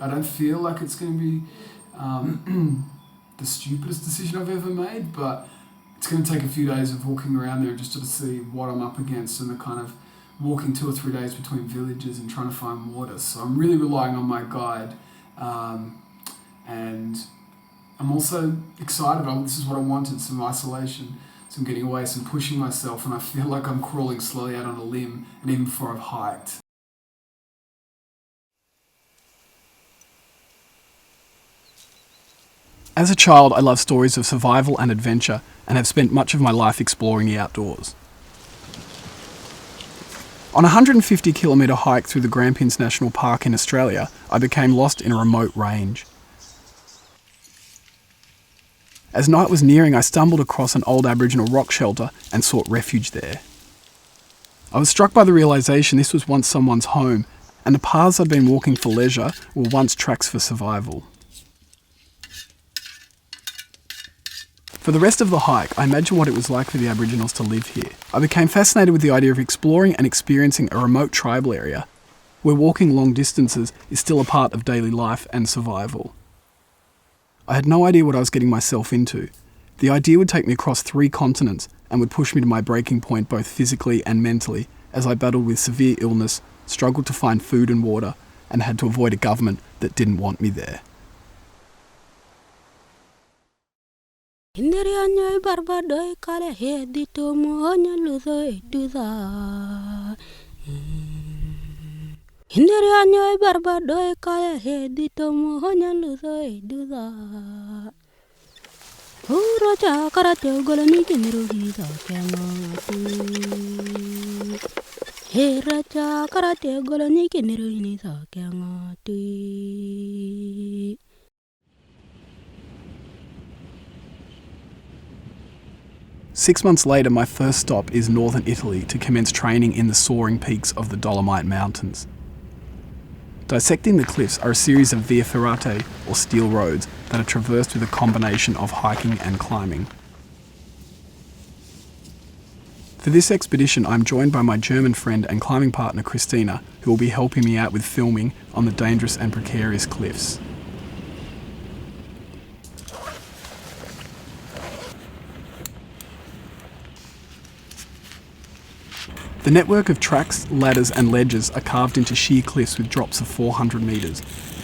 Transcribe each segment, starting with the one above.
I don't feel like it's going to be the stupidest decision I've ever made, but it's going to take a few days of walking around there just to see what I'm up against and the kind of walking 2 or 3 days between villages and trying to find water. So I'm really relying on my guide, and I'm also excited. This is what I wanted, some isolation, some getting away, some pushing myself, and I feel like I'm crawling slowly out on a limb, and even before I've hiked. As a child, I love stories of survival and adventure and have spent much of my life exploring the outdoors. On a 150 kilometre hike through the Grampians National Park in Australia, I became lost in a remote range. As night was nearing, I stumbled across an old Aboriginal rock shelter and sought refuge there. I was struck by the realisation this was once someone's home, and the paths I'd been walking for leisure were once tracks for survival. For the rest of the hike, I imagined what it was like for the Aboriginals to live here. I became fascinated with the idea of exploring and experiencing a remote tribal area where walking long distances is still a part of daily life and survival. I had no idea what I was getting myself into. The idea would take me across 3 continents and would push me to my breaking point both physically and mentally as I battled with severe illness, struggled to find food and water, and had to avoid a government that didn't want me there. Indirianya barbadoi kale hedito mohonya luthoi duda. Indirianya barbadoi kale hedito mohonya luthoi duda. Uraja karate golani kiniro hita kematu. Heraja karate golani kiniro hita kematu. 6 months later, my first stop is northern Italy to commence training in the soaring peaks of the Dolomite Mountains. Dissecting the cliffs are a series of via ferrate, or steel roads, that are traversed with a combination of hiking and climbing. For this expedition, I'm joined by my German friend and climbing partner Christina, who will be helping me out with filming on the dangerous and precarious cliffs. The network of tracks, ladders and ledges are carved into sheer cliffs with drops of 400 metres.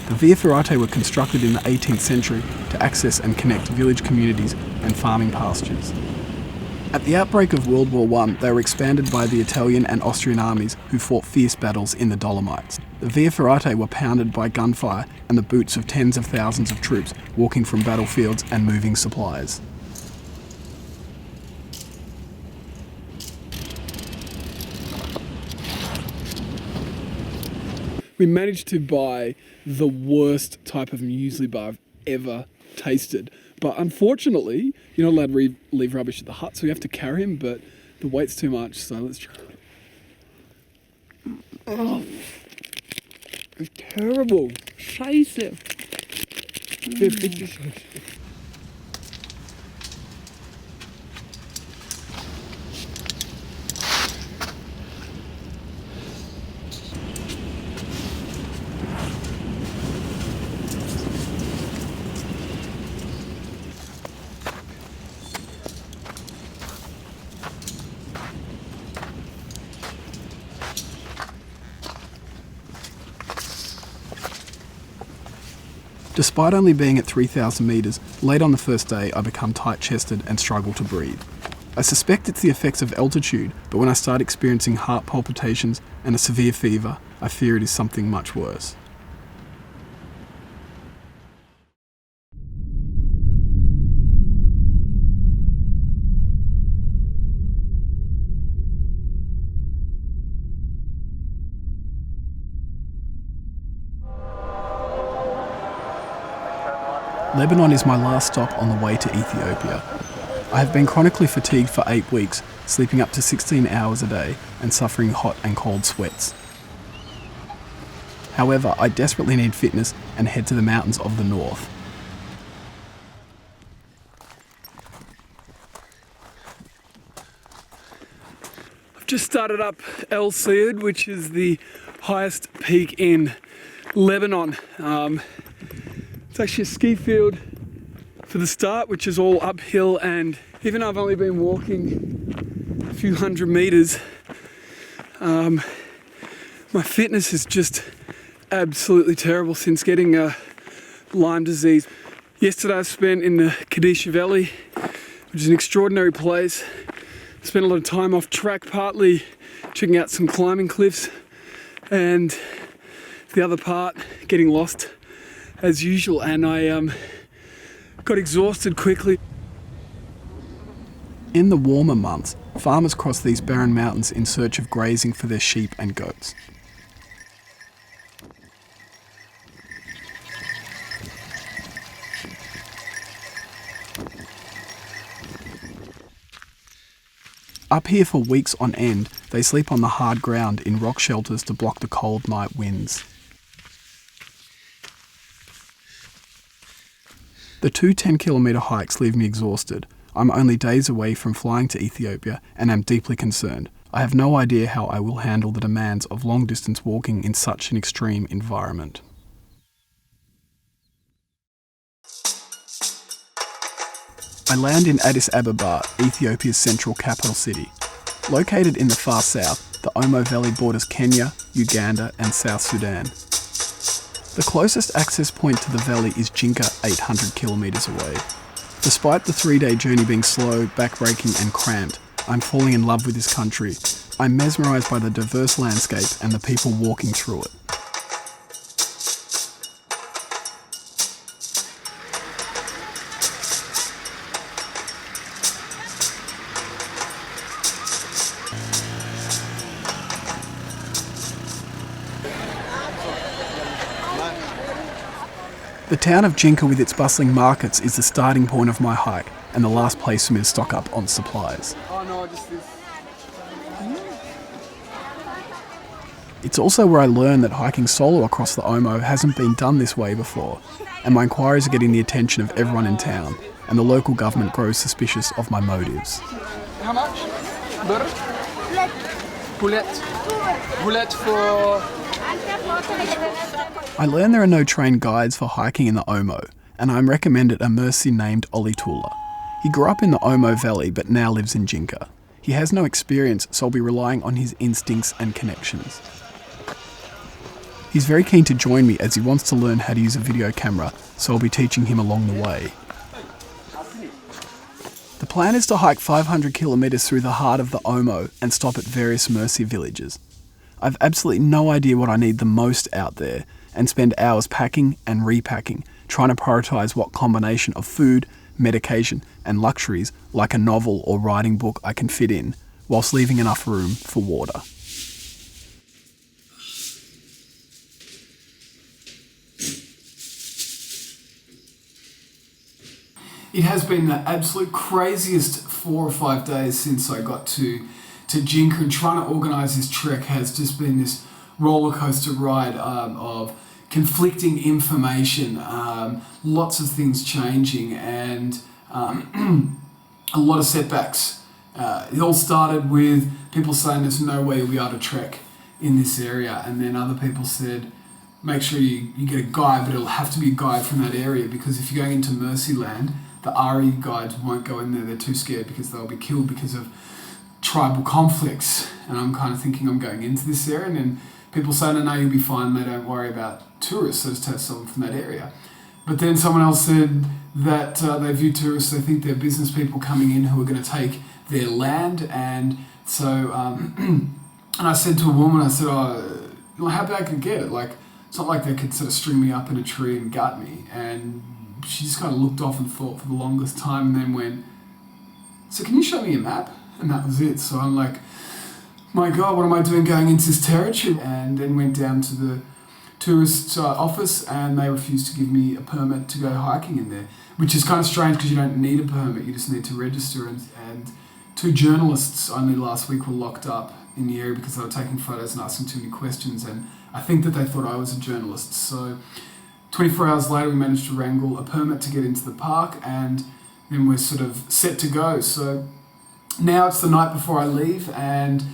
The via ferrate were constructed in the 18th century to access and connect village communities and farming pastures. At the outbreak of World War I, they were expanded by the Italian and Austrian armies who fought fierce battles in the Dolomites. The via ferrate were pounded by gunfire and the boots of tens of thousands of troops walking from battlefields and moving supplies. We managed to buy the worst type of muesli bar I've ever tasted. But unfortunately, you're not allowed to leave rubbish at the hut, so we have to carry him, but the weight's too much, so let's try. Oh, it's terrible. Scheiße. Bitte scheiße. Despite only being at 3,000 metres, late on the first day I become tight-chested and struggle to breathe. I suspect it's the effects of altitude, but when I start experiencing heart palpitations and a severe fever, I fear it is something much worse. Lebanon is my last stop on the way to Ethiopia. I have been chronically fatigued for 8 weeks, sleeping up to 16 hours a day and suffering hot and cold sweats. However, I desperately need fitness and head to the mountains of the north. I've just started up El Sayed, which is the highest peak in Lebanon. It's actually a ski field for the start, which is all uphill, and even though I've only been walking a few hundred meters, my fitness is just absolutely terrible since getting Lyme disease. Yesterday I spent in the Kadisha Valley, which is an extraordinary place. Spent a lot of time off track, partly checking out some climbing cliffs, and the other part getting lost as usual, and I got exhausted quickly. In the warmer months, farmers cross these barren mountains in search of grazing for their sheep and goats. Up here for weeks on end, they sleep on the hard ground in rock shelters to block the cold night winds. The two 10-kilometre hikes leave me exhausted. I'm only days away from flying to Ethiopia and am deeply concerned. I have no idea how I will handle the demands of long-distance walking in such an extreme environment. I land in Addis Ababa, Ethiopia's central capital city. Located in the far south, the Omo Valley borders Kenya, Uganda and South Sudan. The closest access point to the valley is Jinka, 800 kilometres away. Despite the 3-day journey being slow, backbreaking and cramped, I'm falling in love with this country. I'm mesmerised by the diverse landscape and the people walking through it. The town of Jinka with its bustling markets is the starting point of my hike and the last place for me to stock up on supplies. It's also where I learned that hiking solo across the Omo hasn't been done this way before, and my inquiries are getting the attention of everyone in town, and the local government grows suspicious of my motives. How much? Butter? Boulette for... I learned there are no trained guides for hiking in the Omo, and I'm recommended a Mercy named Olitula. He grew up in the Omo Valley but now lives in Jinka. He has no experience, so I'll be relying on his instincts and connections. He's very keen to join me as he wants to learn how to use a video camera, so I'll be teaching him along the way. The plan is to hike 500 kilometres through the heart of the Omo and stop at various Mercy villages. I've absolutely no idea what I need the most out there, and spend hours packing and repacking, trying to prioritise what combination of food, medication and luxuries like a novel or writing book I can fit in, whilst leaving enough room for water. It has been the absolute craziest 4 or 5 days since I got to Jinka, and trying to organise this trek has just been this roller coaster ride of conflicting information, lots of things changing, and a lot of setbacks. It all started with people saying there's no way you'll be able to trek in this area, and then other people said make sure you get a guide, but it'll have to be a guide from that area, because if you're going into Mercyland, the RE guides won't go in there. They're too scared because they'll be killed because of tribal conflicts. And I'm kind of thinking I'm going into this area, and then people say, no, you'll be fine, they don't worry about tourists, so just have someone from that area. But then someone else said that they view tourists, they think they're business people coming in who are going to take their land. And so, and I said to a woman, I said, how bad could it get? Like, it's not like they could sort of string me up in a tree and gut me. And she just kind of looked off and thought for the longest time, and then went, so can you show me a map? And that was it. So I'm like, my God, what am I doing going into this territory? And then went down to the tourist office, and they refused to give me a permit to go hiking in there, which is kind of strange because you don't need a permit, you just need to register. And 2 journalists only last week were locked up in the area because they were taking photos and asking too many questions, and I think that they thought I was a journalist. So 24 hours later we managed to wrangle a permit to get into the park, and then we're sort of set to go. So now it's the night before I leave, and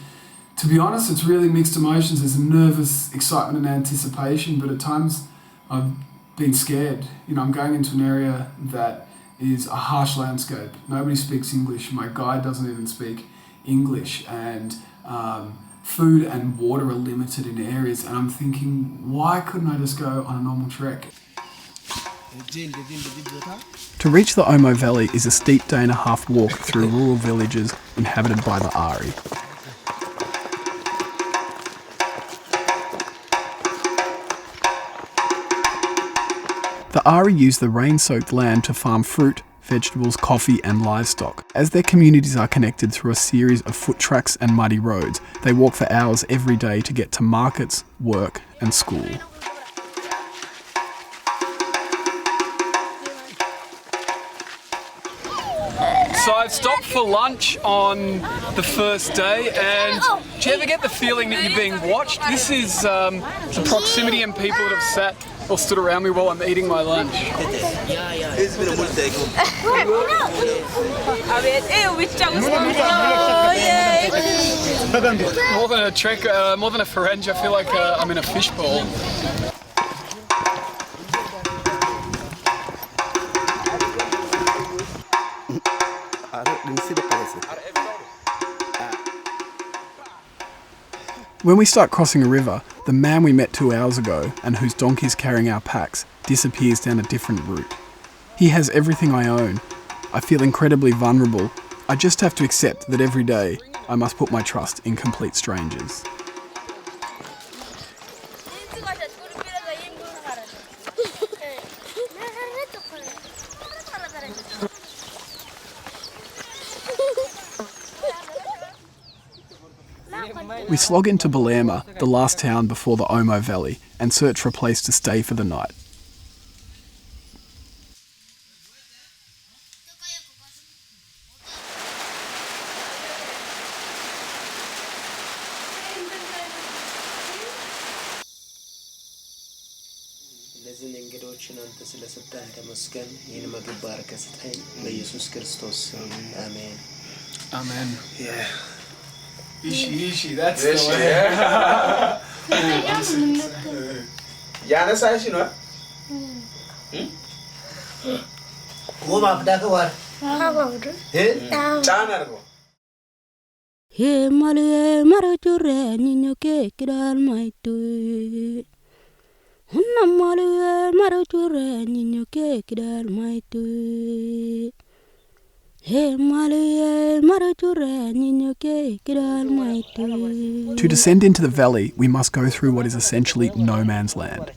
To be honest, it's really mixed emotions. There's nervous excitement and anticipation, but at times I've been scared. You know, I'm going into an area that is a harsh landscape. Nobody speaks English. My guide doesn't even speak English, and food and water are limited in areas, and I'm thinking, why couldn't I just go on a normal trek? To reach the Omo Valley is a steep day-and-a-half walk through rural villages inhabited by the Ari. The Ari use the rain-soaked land to farm fruit, vegetables, coffee and livestock. As their communities are connected through a series of foot tracks and muddy roads, they walk for hours every day to get to markets, work and school. So I've stopped for lunch on the first day, and do you ever get the feeling that you're being watched? This is the proximity and people that have sat or stood around me while I'm eating my lunch. More than a trek, more than a pharynge, I feel like I'm in a fishbowl. When we start crossing a river, the man we met 2 hours ago, and whose donkey's carrying our packs, disappears down a different route. He has everything I own. I feel incredibly vulnerable. I just have to accept that every day I must put my trust in complete strangers. We slog into Balema, the last town before the Omo Valley, and search for a place to stay for the night. Amen. Yeah. Ishi, that's the way. Yeah, that's how you know. Go back to what? China. He malu maru chure ninyo ke kidal mai tu. Hunna malu maru chure ninyo ke kidal mai tu. To descend into the valley, we must go through what is essentially no man's land.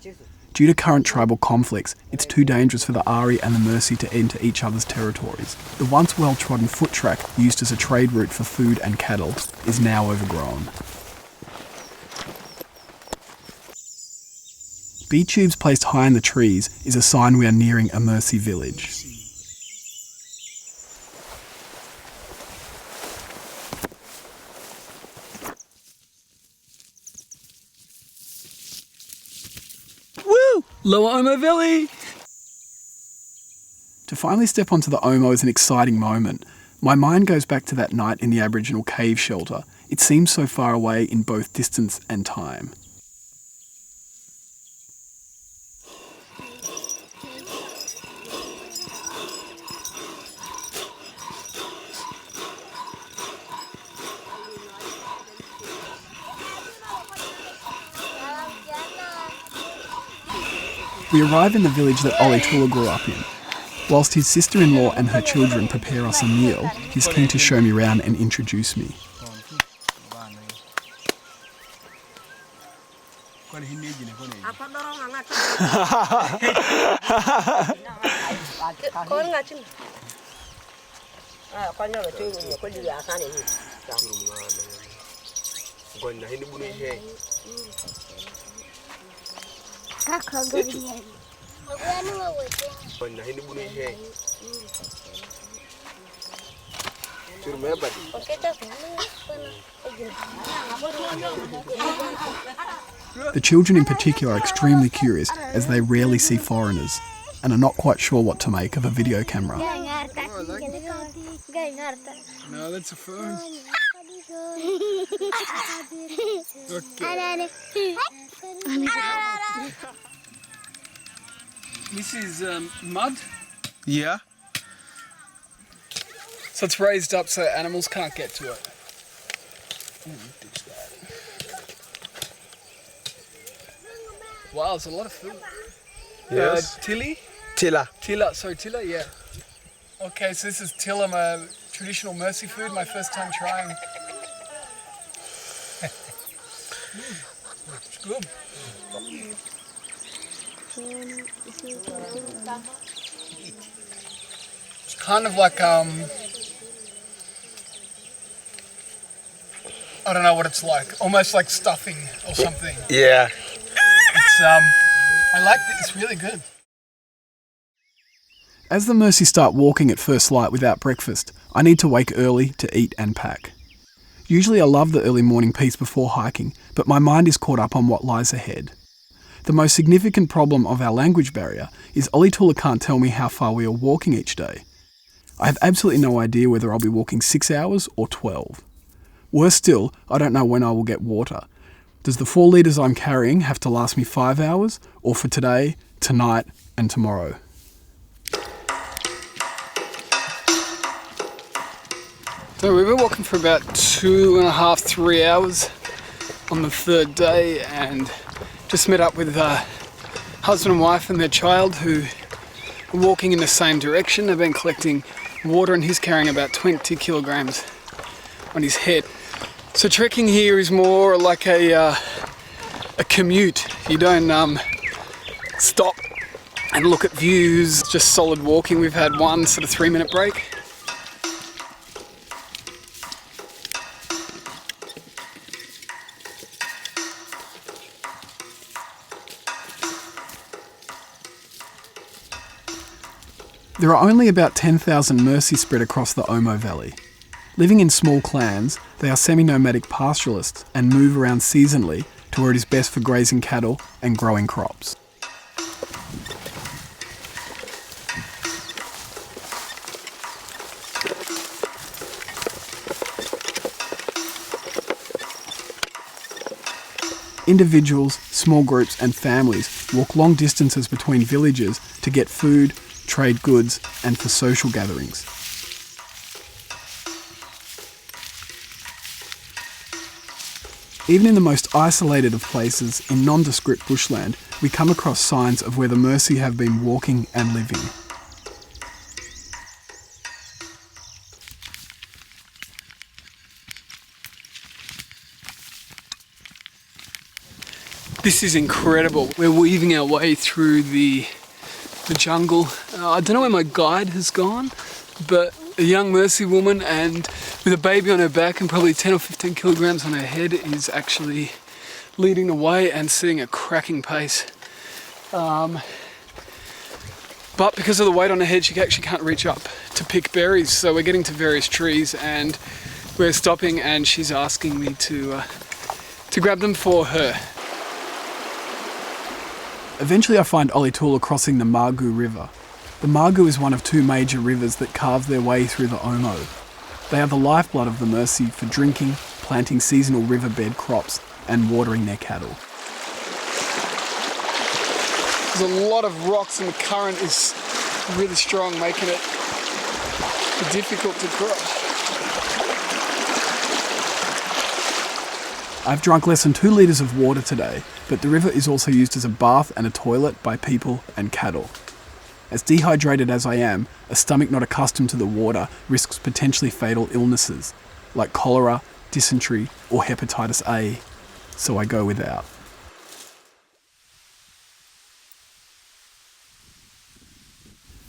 Due to current tribal conflicts, it's too dangerous for the Ari and the Mercy to enter each other's territories. The once well-trodden foot track, used as a trade route for food and cattle, is now overgrown. Bee tubes placed high in the trees is a sign we are nearing a Mercy village. Lower Omo Valley! To finally step onto the Omo is an exciting moment. My mind goes back to that night in the Aboriginal cave shelter. It seems so far away in both distance and time. We arrive in the village that Ollie Tula grew up in. Whilst his sister-in-law and her children prepare us a meal, he's keen to show me around and introduce me. The children in particular are extremely curious as they rarely see foreigners and are not quite sure what to make of a video camera. No, that's a phone. This is mud. Yeah. So it's raised up so animals can't get to it. Ditch that. Wow, there's a lot of food. Yes. Tilly? Tila. Tilla, sorry, Tilla, yeah. Okay, so this is Tilla, my traditional Mercy food, my first time trying. It's good. It's kind of like, I don't know what it's like, almost like stuffing or something. Yeah. It's, I like it, it's really good. As the Mercy start walking at first light without breakfast, I need to wake early to eat and pack. Usually I love the early morning peace before hiking, but my mind is caught up on what lies ahead. The most significant problem of our language barrier is Olitula can't tell me how far we are walking each day. I have absolutely no idea whether I'll be walking 6 hours or 12. Worse still, I don't know when I will get water. Does the 4 litres I'm carrying have to last me 5 hours, or for today, tonight and tomorrow? So we've been walking for about 2.5, 3 hours on the third day, and just met up with husband and wife and their child who are walking in the same direction. They've been collecting water and he's carrying about 20 kilograms on his head. So trekking here is more like a commute. You don't stop and look at views, just solid walking. We've had one sort of 3-minute break. There are only about 10,000 Mercy spread across the Omo Valley. Living in small clans, they are semi-nomadic pastoralists and move around seasonally to where it is best for grazing cattle and growing crops. Individuals, small groups and families walk long distances between villages to get food, trade goods and for social gatherings. Even in the most isolated of places in nondescript bushland, we come across signs of where the Mercy have been walking and living. This is incredible. We're weaving our way through the jungle. I don't know where my guide has gone, but a young Mercy woman and with a baby on her back and probably 10 or 15 kilograms on her head is actually leading the way and setting a cracking pace. But because of the weight on her head, she actually can't reach up to pick berries. So we're getting to various trees and we're stopping and she's asking me to grab them for her. Eventually I find Olitula crossing the Margu River. The Margu is one of 2 major rivers that carve their way through the Omo. They are the lifeblood of the Mercy for drinking, planting seasonal riverbed crops and watering their cattle. There's a lot of rocks and the current is really strong, making it difficult to cross. I've drunk less than 2 litres of water today, but the river is also used as a bath and a toilet by people and cattle. As dehydrated as I am, a stomach not accustomed to the water risks potentially fatal illnesses, like cholera, dysentery or hepatitis A, so I go without.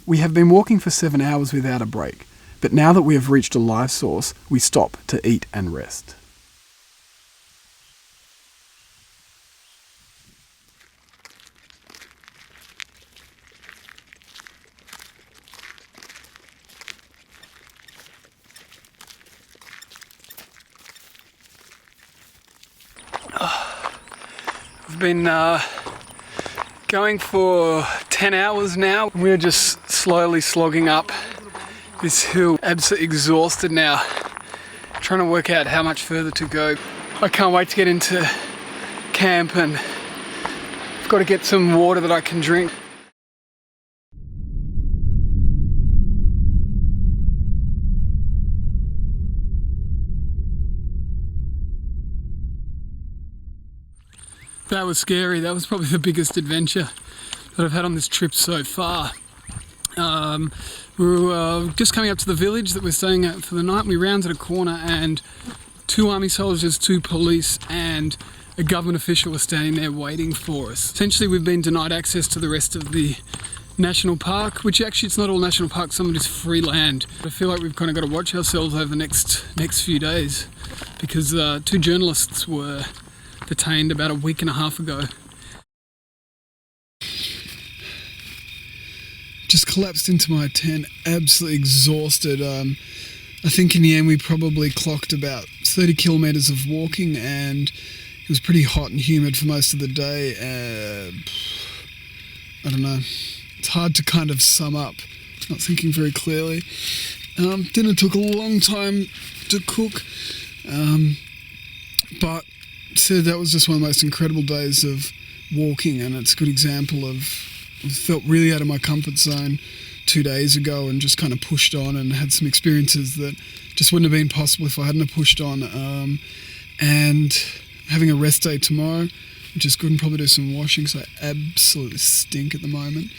We have been walking for 7 hours without a break, but now that we have reached a life source, we stop to eat and rest. We've been going for 10 hours now. We're just slowly slogging up this hill, absolutely exhausted now. trying to work out how much further to go. I can't wait to get into camp, and I've got to get some water that I can drink. That was scary. That was probably the biggest adventure that I've had on this trip so far. We were just coming up to the village that we're staying at for the night. We rounded a corner and 2 army soldiers, 2 police and a government official were standing there waiting for us. Essentially, we've been denied access to the rest of the national park, which actually it's not all national park, some of it is free land. I feel like we've kind of got to watch ourselves over the next few days because 2 journalists were detained about a week and a half ago. Just collapsed into my tent, absolutely exhausted. I think in the end we probably clocked about 30 kilometres of walking, and it was pretty hot and humid for most of the day. I don't know, it's hard to kind of sum up, not thinking very clearly. Dinner took a long time to cook, but said that was just one of the most incredible days of walking, and it's a good example of I felt really out of my comfort zone 2 days ago and just kind of pushed on and had some experiences that just wouldn't have been possible if I hadn't have pushed on. And having a rest day tomorrow, which is good, and probably do some washing, so I absolutely stink at the moment.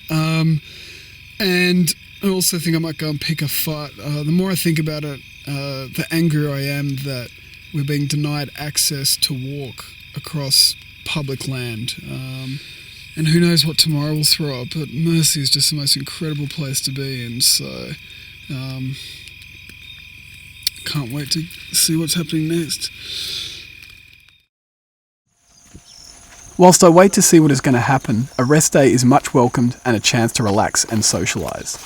And I also think I might go and pick a fight. The more I think about it, the angrier I am that we're being denied access to walk across public land. And who knows what tomorrow will throw up, but Mercy is just the most incredible place to be in, so can't wait to see what's happening next. Whilst I wait to see what is going to happen, a rest day is much welcomed and a chance to relax and socialise.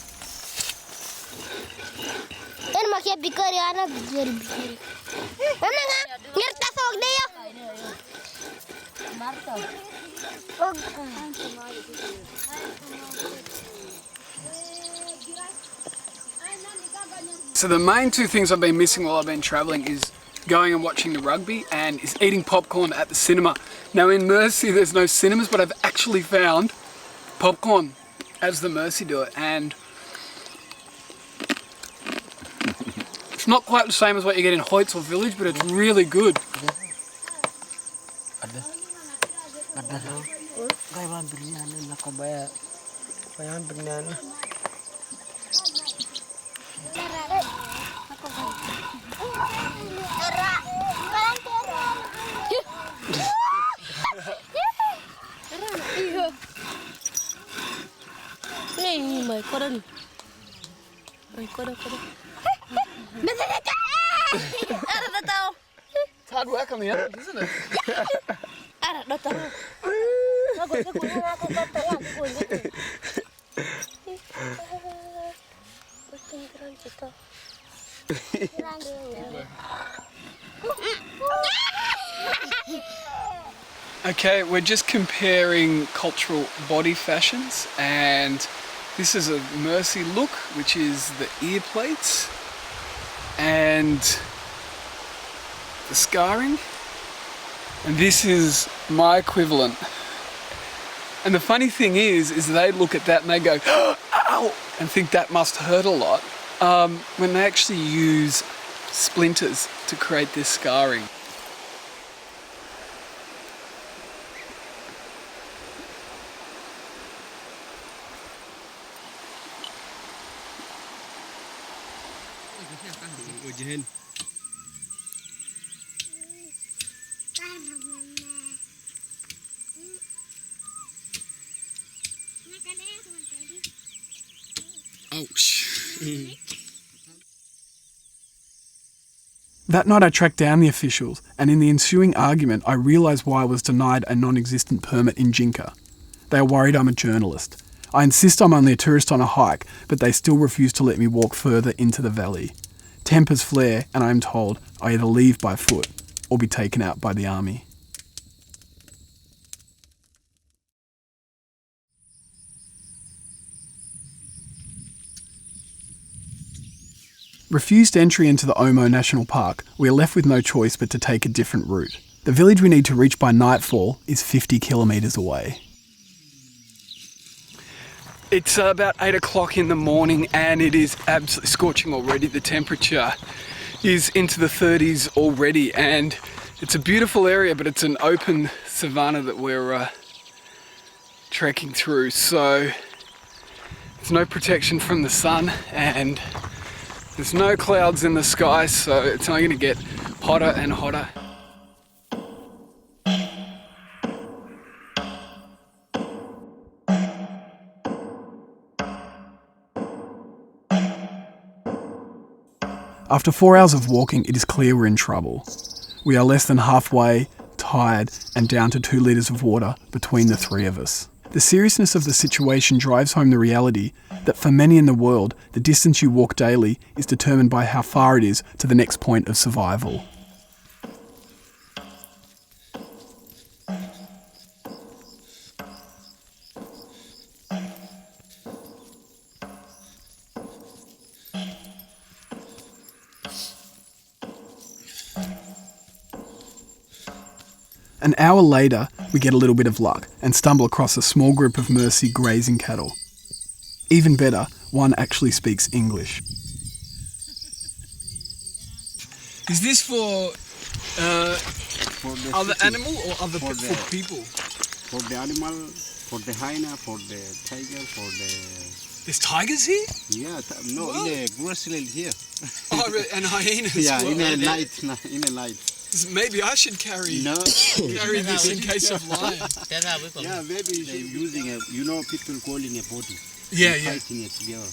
So the main 2 things I've been missing while I've been travelling is going and watching the rugby and is eating popcorn at the cinema. Now in Mercy there's no cinemas, but I've actually found popcorn as the Mercy do it, and it's not quite the same as what you get in Hoyts or Village, but it's really good. It's hard work on the end, isn't it? Okay, we're just comparing cultural body fashions, and this is a Mercy look, which is the ear plates and the scarring, and this is my equivalent. And the funny thing is they look at that and they go, ow, and think that must hurt a lot, when they actually use splinters to create this scarring. That night I tracked down the officials, and in the ensuing argument I realised why I was denied a non-existent permit in Jinka. They are worried I'm a journalist. I insist I'm only a tourist on a hike, but they still refuse to let me walk further into the valley. Tempers flare, and I am told I either leave by foot or be taken out by the army. Refused entry into the Omo National Park, we are left with no choice but to take a different route. The village we need to reach by nightfall is 50 kilometres away. It's about 8 o'clock in the morning and it is absolutely scorching already. The temperature is into the 30s already and it's a beautiful area, but it's an open savanna that we're trekking through. So there's no protection from the sun and there's no clouds in the sky, so it's only going to get hotter and hotter. After 4 hours of walking, it is clear we're in trouble. We are less than halfway, tired, and down to 2 litres of water between the three of us. The seriousness of the situation drives home the reality that for many in the world, the distance you walk daily is determined by how far it is to the next point of survival. An hour later, we get a little bit of luck and stumble across a small group of Mersey grazing cattle. Even better, one actually speaks English. Is this for the other city, animal or other for for people? for the animal, for the hyena, for the tiger, for the There's tigers here? no What? in a grassland here. Oh, really? And hyenas. Yeah, well. in a night. Maybe I should carry No. carry this in case of lion. Yeah, maybe they're using people calling a body. Yeah, They're yeah. fighting it together.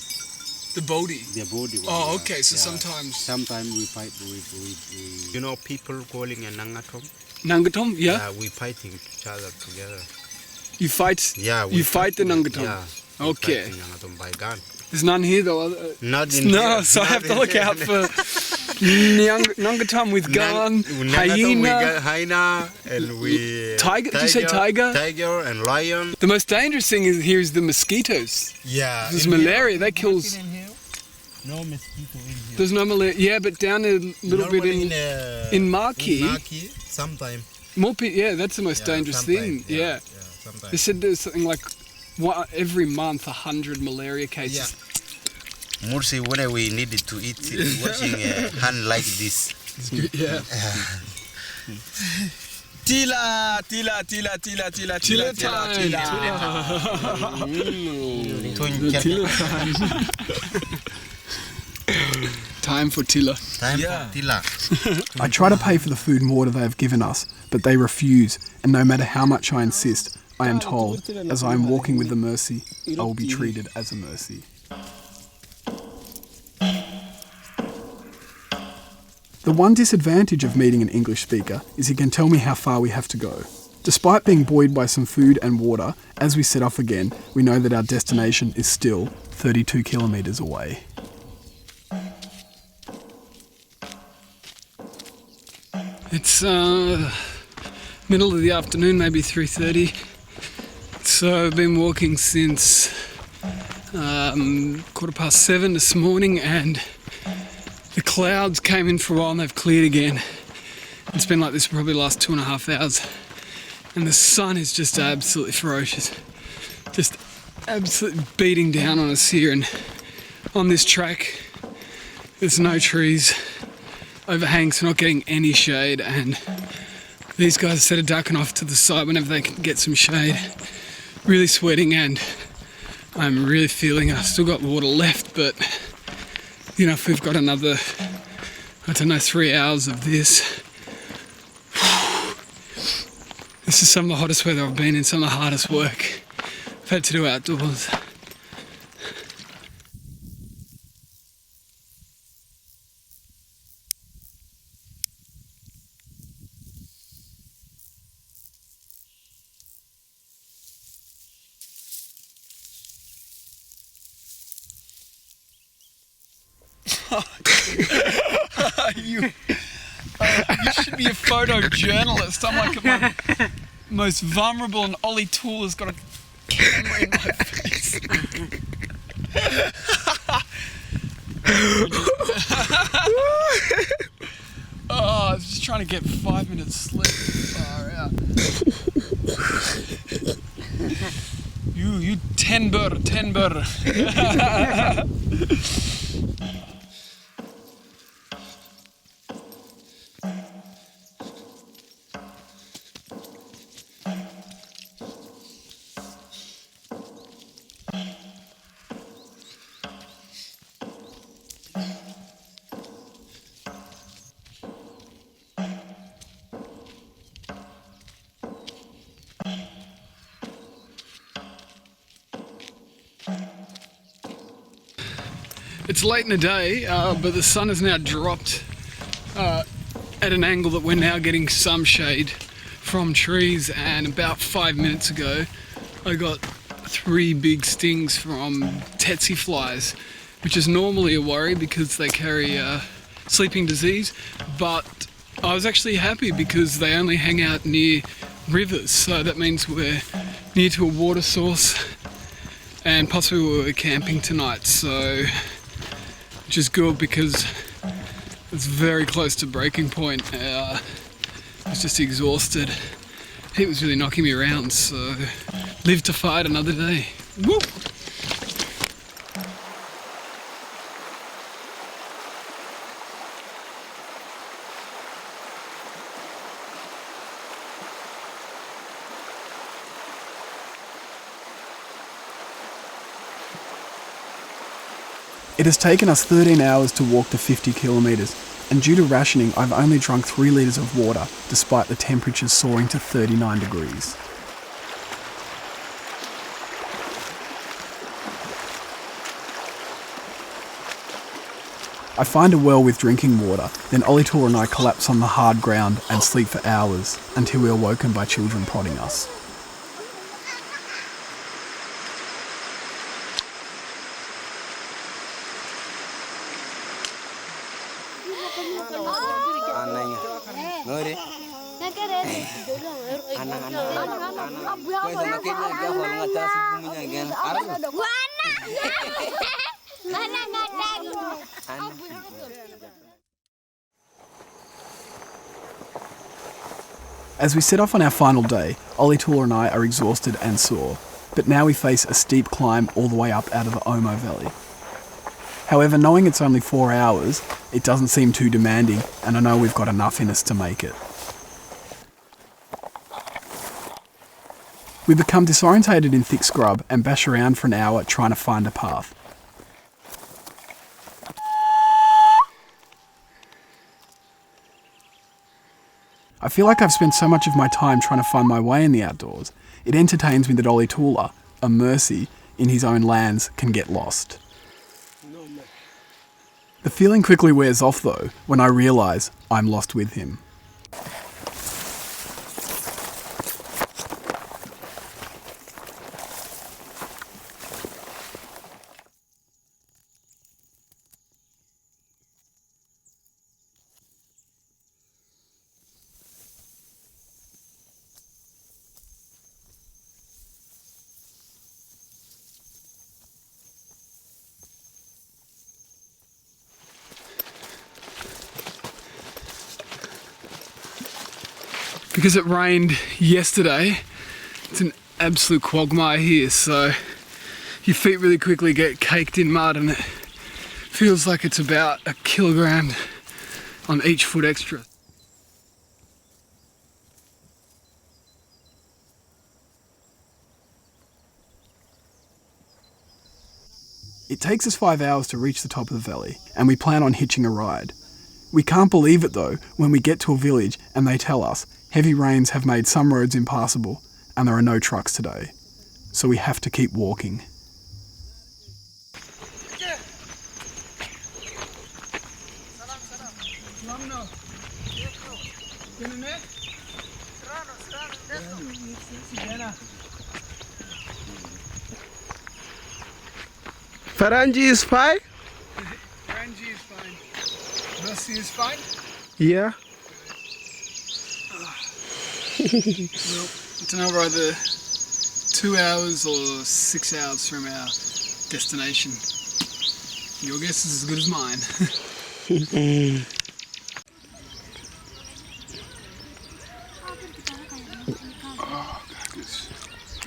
The body. Their body. Oh, yeah, okay. So yeah. sometimes we fight with people calling a nangatom. Nangatom, yeah. We fighting each other together. You fight. Yeah, You fight the Nangatom. Yeah. Okay. Fighting nangatom by gun. There's none here though. Not in No, here. so I have to Not look in out here. for Nangatom with gun, hyena. Hyena and we Tiger? Did you say tiger? Tiger and lion. The most dangerous thing here is the mosquitoes. Yeah. There's malaria. That kills. No mosquito in here. There's no malaria. Yeah, but down a little bit in Marquee. Sometime. More yeah, that's the most dangerous thing. Yeah. Sometime. They said there's something like every month 100 malaria cases. Mursi, when we needed to eat, washing a hand like this. Yeah. Tila Time for tilla. I try to pay for the food and water they have given us, but they refuse, and no matter how much I insist, I am told, as I am walking with the Mersey, I will be treated as a Mersey. The one disadvantage of meeting an English speaker is he can tell me how far we have to go. Despite being buoyed by some food and water, as we set off again, we know that our destination is still 32 kilometres away. It's middle of the afternoon, maybe 3:30. So I've been walking since 7:15 this morning, and the clouds came in for a while and they've cleared again. It's been like this for probably the last 2.5 hours, and the sun is just absolutely ferocious, just absolutely beating down on us here. And on this track, there's no trees, overhangs, we're not getting any shade, and these guys said are ducking off to the side whenever they can get some shade. Really sweating, and I'm really feeling I've still got water left, but you know, if we've got another, 3 hours of this, this is some of the hottest weather I've been in, some of the hardest work I've had to do outdoors. You should be a photojournalist. I'm like at my most vulnerable, and Ollie Toole has got a camera in my face. trying to get 5 minutes sleep. Far out. you 10 burr. It's late in the day, but the sun has now dropped at an angle that we're now getting some shade from trees, and about 5 minutes ago I got 3 big stings from tsetse flies, which is normally a worry because they carry sleeping disease, but I was actually happy because they only hang out near rivers, so that means we're near to a water source, and possibly we're camping tonight, so which is good because it's very close to breaking point. I was just exhausted. It was really knocking me around, so live to fight another day. Woo! It has taken us 13 hours to walk the 50 kilometres, and due to rationing I've only drunk 3 litres of water despite the temperatures soaring to 39 degrees. I find a well with drinking water, then Olitor and I collapse on the hard ground and sleep for hours until we are woken by children prodding us. As we set off on our final day, Olitor and I are exhausted and sore, but now we face a steep climb all the way up out of the Omo Valley. However, knowing it's only 4 hours, it doesn't seem too demanding, and I know we've got enough in us to make it. We become disorientated in thick scrub and bash around for an hour trying to find a path. I feel like I've spent so much of my time trying to find my way in the outdoors. It entertains me that Olitula, a mercy in his own lands, can get lost. The feeling quickly wears off though, when I realise I'm lost with him. Because it rained yesterday, it's an absolute quagmire here, so your feet really quickly get caked in mud and it feels like it's about 1 kilogram on each foot extra. It takes us 5 hours to reach the top of the valley, and we plan on hitching a ride. We can't believe it though when we get to a village and they tell us heavy rains have made some roads impassable and there are no trucks today. So we have to keep walking. Faranji is fine? Faranji is fine. Mercy is fine? Yeah. Well, I don't know, we're either 2 hours or 6 hours from our destination. Your guess is as good as mine.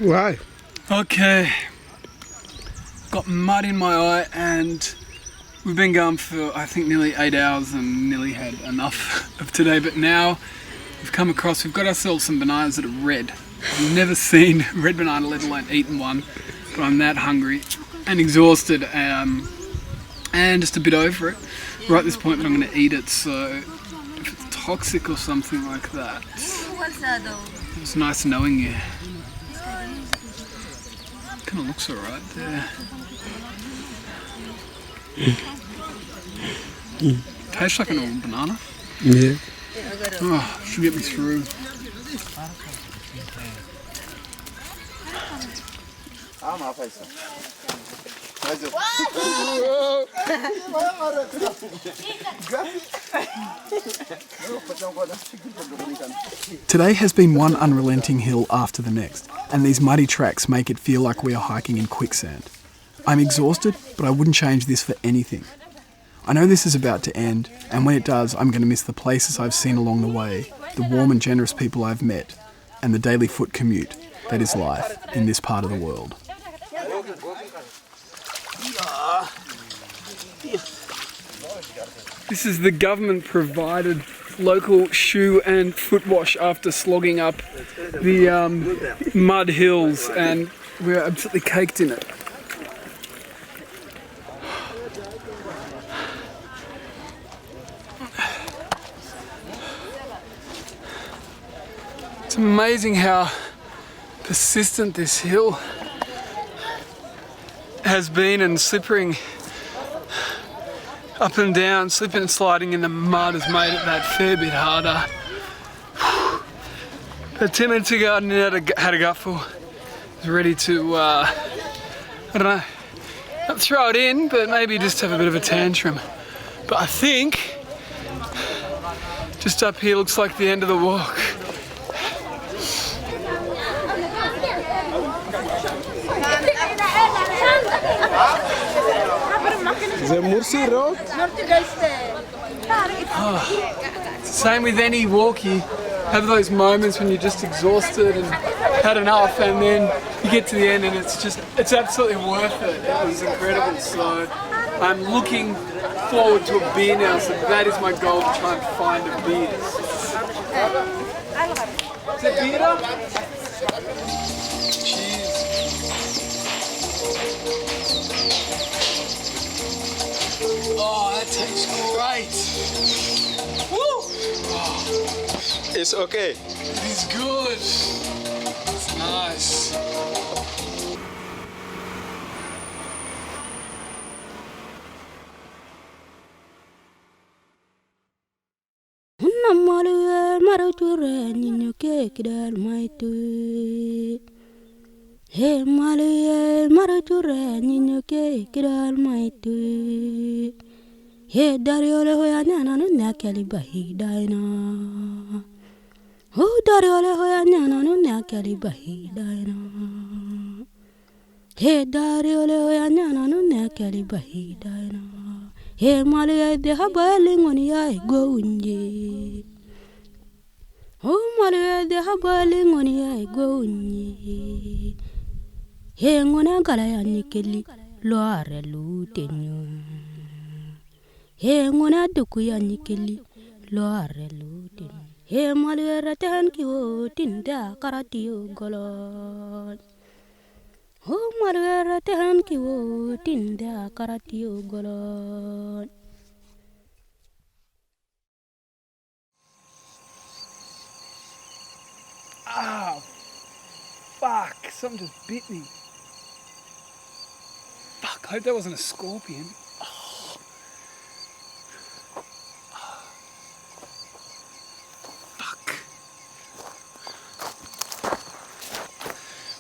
Why? Okay. Got mud in my eye and we've been going for I think nearly 8 hours and nearly had enough of today, but now we've got ourselves some bananas that are red. I've never seen red banana, let alone eaten one, but I'm that hungry and exhausted and just a bit over it. Right at this point that I'm going to eat it, so if it's toxic or something like that, it's nice knowing you. Kind of looks alright there. Tastes like a normal banana. Yeah. Oh, should get me through. Today has been one unrelenting hill after the next, and these muddy tracks make it feel like we are hiking in quicksand. I'm exhausted, but I wouldn't change this for anything. I know this is about to end, and when it does, I'm going to miss the places I've seen along the way, the warm and generous people I've met, and the daily foot commute that is life in this part of the world. This is the government provided local shoe and foot wash after slogging up the mud hills, and we're absolutely caked in it. It's amazing how persistent this hill has been, and slipping up and down, slipping and sliding in the mud has made it that fair bit harder. But 10 minutes ago I had a gutful. I was ready to, I don't know, not throw it in, but maybe just have a bit of a tantrum. But I think just up here looks like the end of the walk. The Mursi Road? Same with any walk, you have those moments when you're just exhausted and had enough, and then you get to the end and it's absolutely worth it. It was incredible. So I'm looking forward to a beer now, so that is my goal, to try and find a beer. Is it beer? Oh, that tastes great. Woo! Oh. It's okay. It is good. It's nice. Namalu maruture ninyo kekidal maitu. He malu maruture ninyo kekidal maitu. He dariole hoya nyana no nakali bahi daina. Ho dariole hoya nyana no nakali bahi daina. He dariole hoya nyana no nakali bahi daina. He malu de habali ngoni ay go unje. Ho malu de habali ngoni ay go unje. He ngona gala ya nikeli lo are lutenyo. He ngona duku ya nikeli lo are lutenyo. He malu ratan ki wo tinda karati yo golon. Ho malu ratan ki wo tinda karati yo golon. Ah, fuck, something just bit me. Fuck, I hope that wasn't a scorpion.